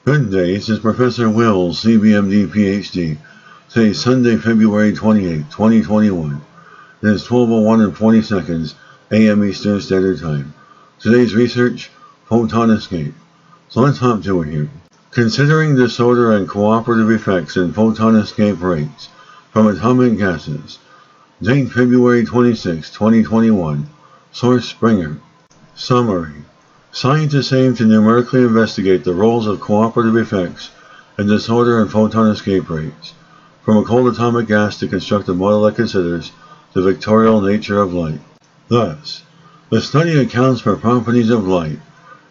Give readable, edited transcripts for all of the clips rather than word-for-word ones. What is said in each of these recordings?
Good day, this is Professor Will, CBMD, PhD. Today is Sunday, February 28, 2021. It is 12:01 and 40 seconds a.m. Eastern Standard Time. Today's research, photon escape. So let's hop to it here. Considering disorder and cooperative effects in photon escape rates from atomic gases. Date February 26, 2021. Source Springer. Summary. Scientists aim to numerically investigate the roles of cooperative effects and disorder in photon escape rates from a cold atomic gas to construct a model that considers the vectorial nature of light. Thus, the study accounts for properties of light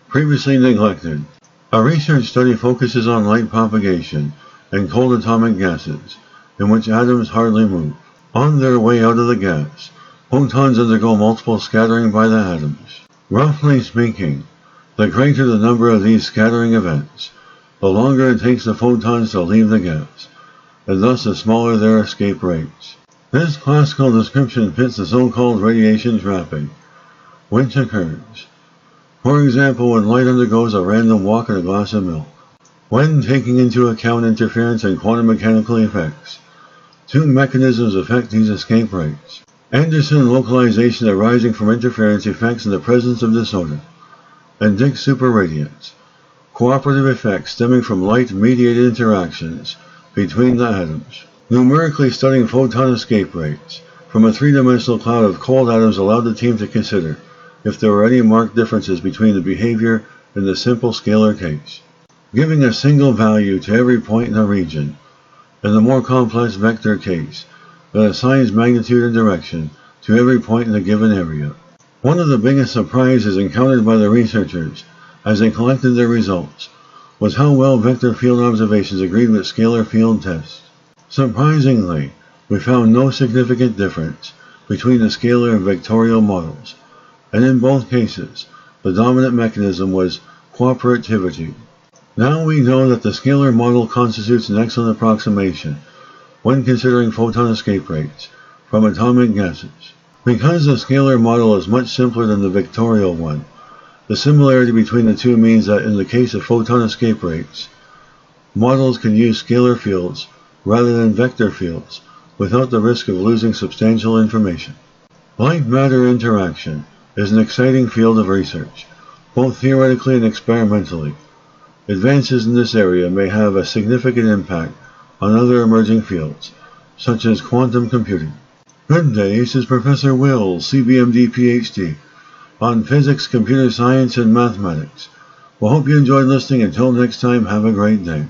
previously neglected. A research study focuses on light propagation in cold atomic gases, in which atoms hardly move. On their way out of the gas, photons undergo multiple scattering by the atoms. Roughly speaking, the greater the number of these scattering events, the longer it takes the photons to leave the gas, and thus the smaller their escape rates. This classical description fits the so-called radiation trapping, which occurs, for example, when light undergoes a random walk in a glass of milk. When taking into account interference and quantum mechanical effects, two mechanisms affect these escape rates. Anderson localization arising from interference effects in the presence of disorder, and Dix superradiance, cooperative effects stemming from light-mediated interactions between the atoms. Numerically studying photon escape rates from a three-dimensional cloud of cold atoms allowed the team to consider if there were any marked differences between the behavior in the simple scalar case, giving a single value to every point in a region, in the more complex vector case that assigns magnitude and direction to every point in a given area. One of the biggest surprises encountered by the researchers as they collected their results was how well vector field observations agreed with scalar field tests. Surprisingly, we found no significant difference between the scalar and vectorial models, and in both cases, the dominant mechanism was cooperativity. Now we know that the scalar model constitutes an excellent approximation when considering photon escape rates from atomic gases. Because the scalar model is much simpler than the vectorial one, the similarity between the two means that in the case of photon escape rates, models can use scalar fields rather than vector fields without the risk of losing substantial information. Light-matter interaction is an exciting field of research, both theoretically and experimentally. Advances in this area may have a significant impact on other emerging fields, such as quantum computing. Good day, this is Professor Will, CBMD, PhD, on physics, computer science, and mathematics. Well, hope you enjoyed listening. Until next time, have a great day.